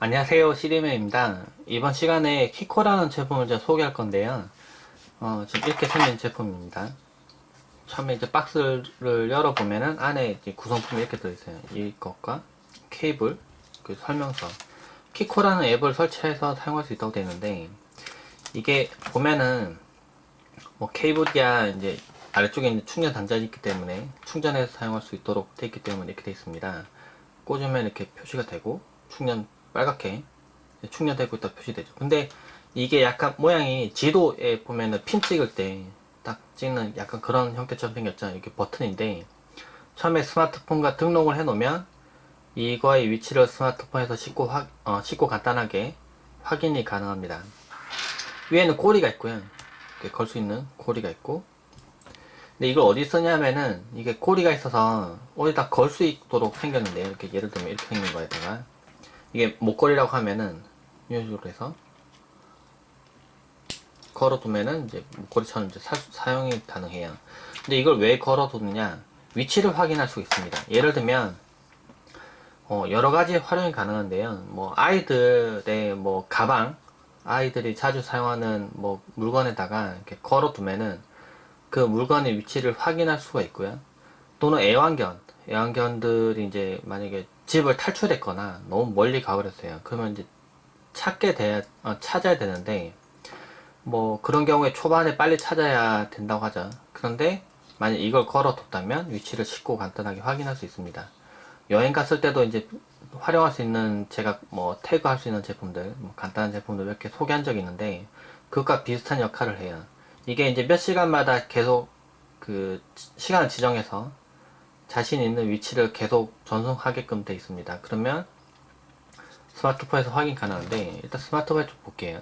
안녕하세요, 시리맨입니다. 이번 시간에 키코라는 제품을 제가 소개할 건데요. 지금 이렇게 생긴 제품입니다. 처음에 이제 박스를 열어보면은 안에 이제 구성품이 이렇게 들어있어요. 이것과 케이블, 그 설명서. 키코라는 앱을 설치해서 사용할 수 있다고 되어 있는데, 이게 보면은 뭐 케이블이야 이제 아래쪽에 이제 충전 단자가 있기 때문에 충전해서 사용할 수 있도록 되어 있기 때문에 이렇게 되어 있습니다. 꽂으면 이렇게 표시가 되고 충전 빨갛게 충전되고 있다 표시되죠. 근데 이게 약간 모양이 지도에 보면은 핀 찍을 때 딱 찍는 약간 그런 형태처럼 생겼죠. 이게 버튼인데 처음에 스마트폰과 등록을 해 놓으면 이거의 위치를 스마트폰에서 쉽고 간단하게 확인이 가능합니다. 위에는 고리가 있고요. 걸 수 있는 고리가 있고. 근데 이걸 어디 쓰냐면은 이게 고리가 있어서 어디다 걸 수 있도록 생겼는데요. 이렇게 예를 들면 이렇게 생긴 거에다가 이게 목걸이라고 하면은 이런 식으로 해서 걸어두면은 이제 목걸이처럼 이제 사용이 가능해요. 근데 이걸 왜 걸어두느냐? 위치를 확인할 수 있습니다. 예를 들면 여러 가지 활용이 가능한데요. 뭐 아이들의 뭐 가방, 아이들이 자주 사용하는 뭐 물건에다가 이렇게 걸어두면은 그 물건의 위치를 확인할 수가 있고요. 또는 애완견들이 이제 만약에 집을 탈출했거나 너무 멀리 가버렸어요. 그러면 이제 찾아야 되는데 뭐 그런 경우에 초반에 빨리 찾아야 된다고 하죠. 그런데 만약 이걸 걸어뒀다면 위치를 쉽고 간단하게 확인할 수 있습니다. 여행 갔을 때도 이제 활용할 수 있는 제가 뭐 태그할 수 있는 제품들, 뭐 간단한 제품들 몇 개 소개한 적이 있는데 그것과 비슷한 역할을 해요. 이게 이제 몇 시간마다 계속 그 시간을 지정해서 자신 있는 위치를 계속 전송하게끔 되어 있습니다. 그러면 스마트폰에서 확인 가능한데 일단 스마트폰에 좀 볼게요.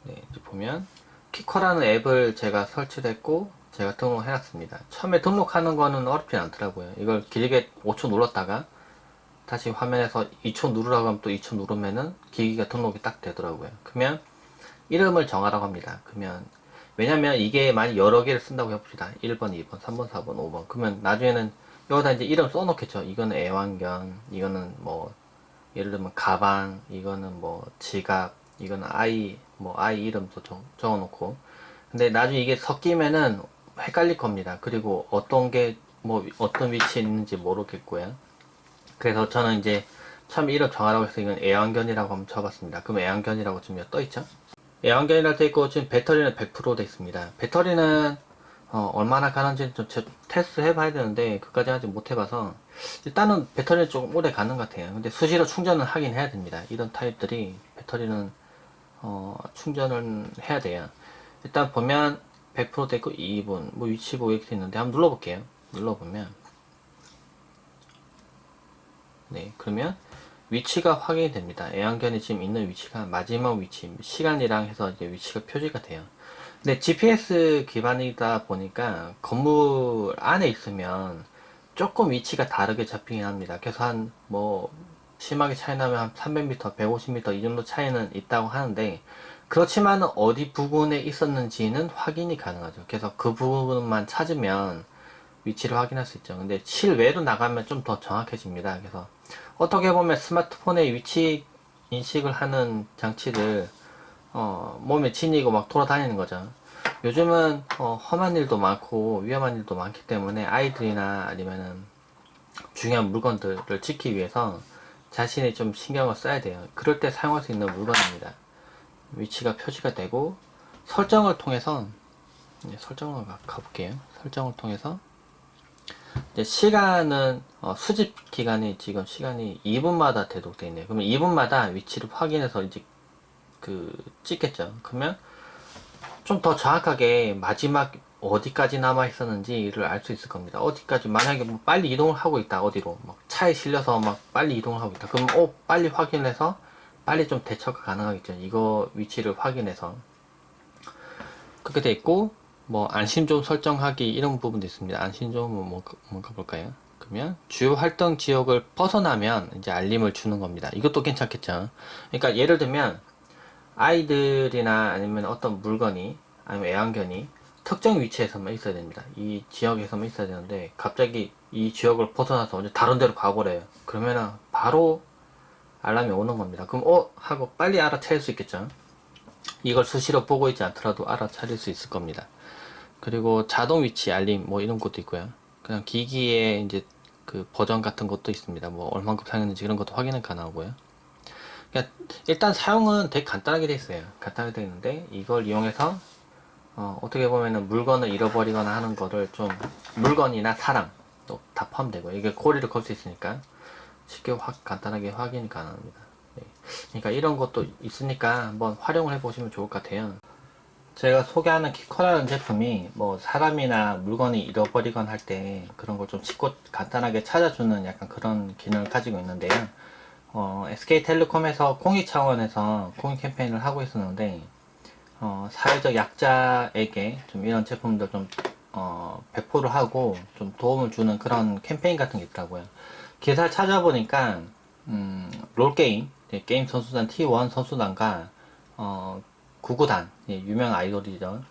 네, 이제 보면 키커라는 앱을 제가 설치를 했고 제가 등록을 해놨습니다. 처음에 등록하는 거는 어렵진 않더라고요. 이걸 길게 5초 눌렀다가 다시 화면에서 2초 누르라고 하면 또 2초 누르면은 기기가 등록이 딱 되더라고요. 그러면 이름을 정하라고 합니다. 그러면 왜냐면 이게 만약 여러 개를 쓴다고 해봅시다. 1번, 2번, 3번, 4번, 5번. 그러면 나중에는 여기다 이제 이름 써놓겠죠. 이거는 애완견, 이거는 뭐 예를 들면 가방, 이거는 뭐 지갑, 이거는 아이, 뭐 아이 이름도 적어놓고. 근데 나중에 이게 섞이면은 헷갈릴 겁니다. 그리고 어떤 게 뭐 어떤 위치에 있는지 모르겠고요. 그래서 저는 이제 처음 이름 정하라고 해서 이건 애완견이라고 한번 쳐봤습니다. 그럼 애완견이라고 지금 떠있죠? 애완견이라 되어있고 지금 배터리는 100% 되어 있습니다. 배터리는 얼마나 가는지 좀 테스트 해봐야 되는데 그까지 아직 못 해봐서 일단은 배터리는 조금 오래 가는 것 같아요. 근데 수시로 충전을 하긴 해야 됩니다. 이런 타입들이 배터리는 충전을 해야 돼요. 일단 보면 100% 되고 2분 뭐 위치 보고 이렇게 있는데 한번 눌러볼게요. 눌러보면 네 그러면 위치가 확인이 됩니다. 애완견이 지금 있는 위치가 마지막 위치 시간이랑 해서 이제 위치가 표시가 돼요. 근데 GPS 기반이다 보니까 건물 안에 있으면 조금 위치가 다르게 잡히긴 합니다. 그래서 한 뭐 심하게 차이 나면 한 300m, 150m 이 정도 차이는 있다고 하는데 그렇지만 어디 부근에 있었는지는 확인이 가능하죠. 그래서 그 부분만 찾으면 위치를 확인할 수 있죠. 근데 실외로 나가면 좀 더 정확해집니다. 그래서 어떻게 보면 스마트폰의 위치 인식을 하는 장치를 몸에 지니고 막 돌아다니는 거죠. 요즘은 험한 일도 많고 위험한 일도 많기 때문에 아이들이나 아니면은 중요한 물건들을 지키기 위해서 자신이 좀 신경을 써야 돼요. 그럴 때 사용할 수 있는 물건입니다. 위치가 표시가 되고 설정을 통해서 설정을 가볼게요. 설정을 통해서 이제 시간은 수집 기간이 지금 시간이 2분마다 대독되어 있네요. 그러면 2분마다 위치를 확인해서 이제 그 찍겠죠. 그러면 좀 더 정확하게 마지막 어디까지 남아 있었는지를 알 수 있을 겁니다. 어디까지 만약에 뭐 빨리 이동을 하고 있다 어디로 막 차에 실려서 막 빨리 이동을 하고 있다. 그럼 빨리 확인해서 빨리 좀 대처가 가능하겠죠. 이거 위치를 확인해서 그렇게 돼 있고 뭐 안심존 설정하기 이런 부분도 있습니다. 안심존은 뭔가 볼까요? 그러면 주요 활동 지역을 벗어나면 이제 알림을 주는 겁니다. 이것도 괜찮겠죠. 그러니까 예를 들면 아이들이나 아니면 어떤 물건이 아니면 애완견이 특정 위치에서만 있어야 됩니다. 이 지역에서만 있어야 되는데 갑자기 이 지역을 벗어나서 다른 데로 가버려요. 그러면은 바로 알람이 오는 겁니다. 그럼 하고 빨리 알아차릴 수 있겠죠. 이걸 수시로 보고 있지 않더라도 알아차릴 수 있을 겁니다. 그리고 자동 위치 알림 뭐 이런 것도 있고요. 그냥 기기에 이제 그 버전 같은 것도 있습니다. 뭐 얼만큼 사용했는지 그런 것도 확인은 가능하고요. 그러니까 일단 사용은 되게 간단하게 돼 있어요. 간단하게 돼 있는데 이걸 이용해서 어떻게 보면은 물건을 잃어버리거나 하는 거를 좀 물건이나 사람 또 다 포함되고 이게 고리를 걸 수 있으니까 쉽게 간단하게 확인이 가능합니다. 네. 그러니까 이런 것도 있으니까 한번 활용을 해보시면 좋을 것 같아요. 제가 소개하는 키커라는 제품이 뭐 사람이나 물건이 잃어버리거나 할 때 그런 걸 좀 쉽고 간단하게 찾아주는 약간 그런 기능을 가지고 있는데요. SK텔레콤에서 공익 차원에서 공익 캠페인을 하고 있었는데 사회적 약자에게 좀 이런 제품들 좀 배포를 하고 좀 도움을 주는 그런 캠페인 같은 게 있더라고요. 기사를 찾아보니까 롤게임 게임 선수단 T1 선수단과 구구단 유명 아이돌이죠.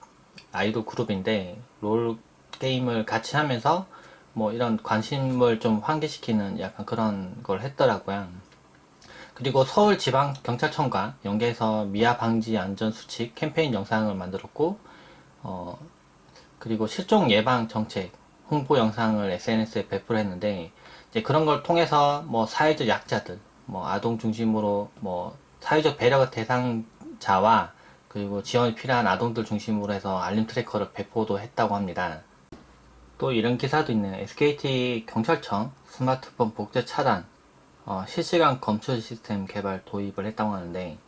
아이돌 그룹인데 롤 게임을 같이 하면서 뭐 이런 관심을 좀 환기시키는 약간 그런 걸 했더라고요. 그리고 서울지방경찰청과 연계해서 미아 방지 안전 수칙 캠페인 영상을 만들었고, 그리고 실종 예방 정책 홍보 영상을 SNS에 배포를 했는데, 이제 그런 걸 통해서 뭐 사회적 약자들, 뭐 아동 중심으로 뭐 사회적 배려 대상자와 그리고 지원이 필요한 아동들 중심으로 해서 알림 트래커를 배포도 했다고 합니다. 또 이런 기사도 있네요. SKT 경찰청 스마트폰 복제 차단 실시간 검출 시스템 개발 도입을 했다고 하는데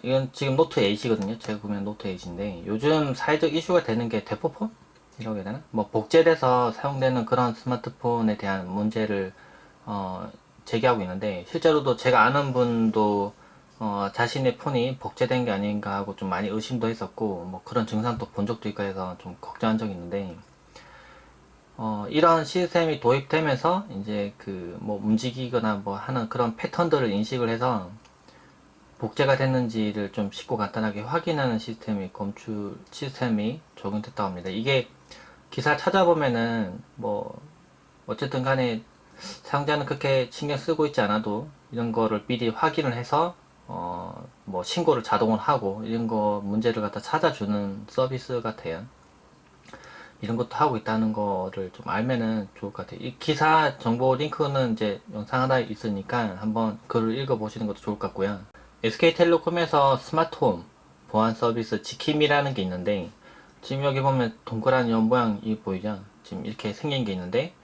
이건 지금 노트 8이거든요. 제가 보면 노트 8인데 요즘 사회적 이슈가 되는 게 대포폰? 이라고 해야 되나? 뭐 복제돼서 사용되는 그런 스마트폰에 대한 문제를 제기하고 있는데 실제로도 제가 아는 분도 자신의 폰이 복제된 게 아닌가 하고 좀 많이 의심도 했었고 뭐 그런 증상도 본 적도 있고 해서 좀 걱정한 적이 있는데 이런 시스템이 도입되면서 이제 그 뭐 움직이거나 뭐 하는 그런 패턴들을 인식을 해서 복제가 됐는지를 좀 쉽고 간단하게 확인하는 검출 시스템이 적용됐다고 합니다. 이게 기사 찾아보면은 뭐 어쨌든 간에 사용자는 그렇게 신경 쓰고 있지 않아도 이런 거를 미리 확인을 해서 뭐 신고를 자동으로 하고 이런 거 문제를 갖다 찾아주는 서비스 같아요. 이런 것도 하고 있다는 거를 좀 알면은 좋을 것 같아요. 이 기사 정보 링크는 이제 영상 하나 있으니까 한번 글을 읽어보시는 것도 좋을 것 같고요. SK텔레콤에서 스마트홈 보안 서비스 지킴이라는 게 있는데 지금 여기 보면 동그란 연 모양이 보이죠? 지금 이렇게 생긴 게 있는데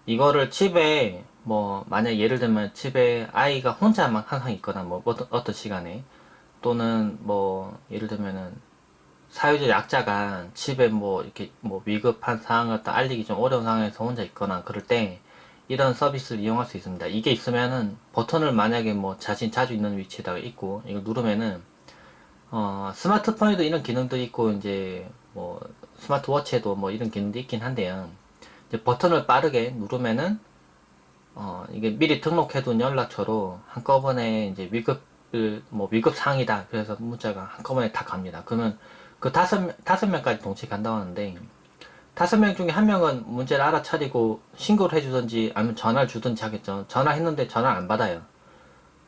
이거를 집에 뭐 만약 예를 들면 집에 아이가 혼자만 항상 있거나 뭐 어떤 시간에 또는 뭐 예를 들면은 사회적 약자가 집에 뭐 이렇게 뭐 위급한 상황을 또 알리기 좀 어려운 상황에서 혼자 있거나 그럴 때 이런 서비스를 이용할 수 있습니다. 이게 있으면은 버튼을 만약에 뭐 자신 자주 있는 위치에다가 있고 이걸 누르면은 스마트폰에도 이런 기능도 있고 이제 뭐 스마트워치에도 뭐 이런 기능도 있긴 한데요. 이제 버튼을 빠르게 누르면은 이게 미리 등록해둔 연락처로 한꺼번에 이제 뭐 위급 상황이다. 그래서 문자가 한꺼번에 다 갑니다. 그러면 그 다섯 명까지 동시에 간다고 하는데, 5명 중에 한 명은 문제를 알아차리고 신고를 해주든지 아니면 전화를 주든지 하겠죠. 전화했는데 전화를 안 받아요.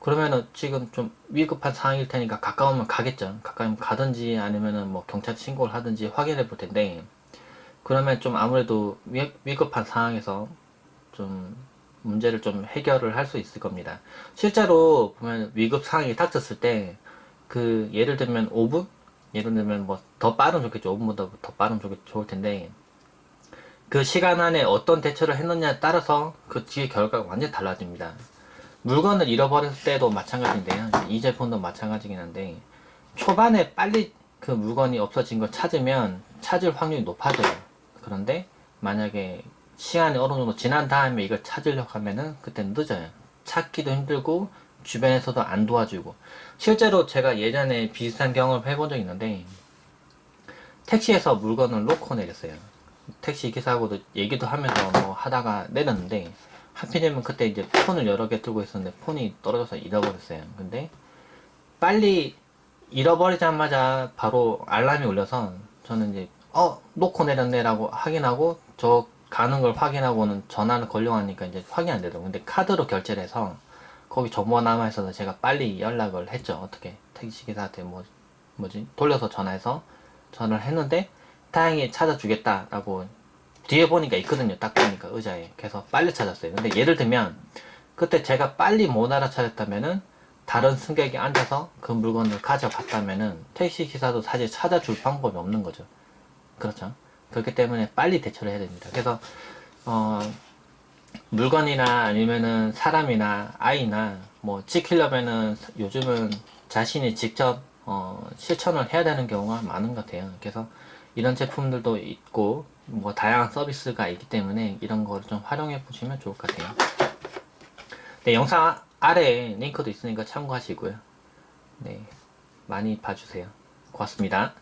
그러면은 지금 좀 위급한 상황일 테니까 가까우면 가겠죠. 가까우면 가든지 아니면은 뭐 경찰 신고를 하든지 확인해 볼 텐데, 그러면 좀 아무래도 위급한 상황에서 좀 문제를 좀 해결을 할 수 있을 겁니다. 실제로 보면 위급 상황이 닥쳤을 때 그 예를 들면 5분? 예를 들면 뭐 더 빠르면 좋겠죠. 5분보다 더 빠르면 좋을 텐데 그 시간 안에 어떤 대처를 했느냐에 따라서 그 뒤의 결과가 완전히 달라집니다. 물건을 잃어버렸을 때도 마찬가지인데요. 이 제품도 마찬가지긴 한데 초반에 빨리 그 물건이 없어진 걸 찾으면 찾을 확률이 높아져요. 그런데 만약에 시간이 어느 정도 지난 다음에 이걸 찾으려고 하면은 그때는 늦어요. 찾기도 힘들고 주변에서도 안 도와주고 실제로 제가 예전에 비슷한 경험을 해본 적이 있는데 택시에서 물건을 놓고 내렸어요. 택시 기사하고도 얘기도 하면서 뭐 하다가 내렸는데 하필이면 그때 이제 폰을 여러 개 들고 있었는데 폰이 떨어져서 잃어버렸어요. 근데 빨리 잃어버리자마자 바로 알람이 울려서 저는 이제 놓고 내렸네라고 확인하고 저 가는 걸 확인하고는 전화를 걸려고 하니까 이제 확인 안 되더라고요. 근데 카드로 결제를 해서 거기 정보가 남아있어서 제가 빨리 연락을 했죠. 어떻게 택시기사한테 뭐지 돌려서 전화해서 전화를 했는데 다행히 찾아주겠다라고 뒤에 보니까 있거든요. 딱 보니까 의자에. 그래서 빨리 찾았어요. 근데 예를 들면 그때 제가 빨리 못 알아차렸다면은 다른 승객이 앉아서 그 물건을 가져갔다면은 택시기사도 사실 찾아줄 방법이 없는 거죠. 그렇죠. 그렇기 때문에 빨리 대처를 해야 됩니다. 그래서 물건이나 아니면은 사람이나 아이나 뭐 지키려면은 요즘은 자신이 직접 실천을 해야 되는 경우가 많은 것 같아요. 그래서 이런 제품들도 있고 뭐 다양한 서비스가 있기 때문에 이런 거를 좀 활용해 보시면 좋을 것 같아요. 네, 영상 아래에 링크도 있으니까 참고하시고요. 네, 많이 봐주세요. 고맙습니다.